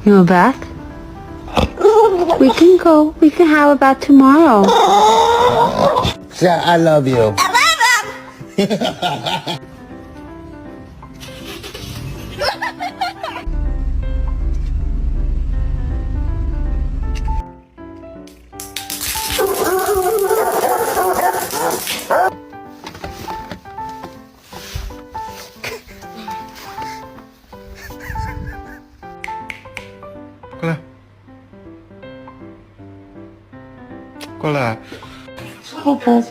You want a bath? We can go. We can have a bath tomorrow. Yeah, I love you. Qual é? Desculpa.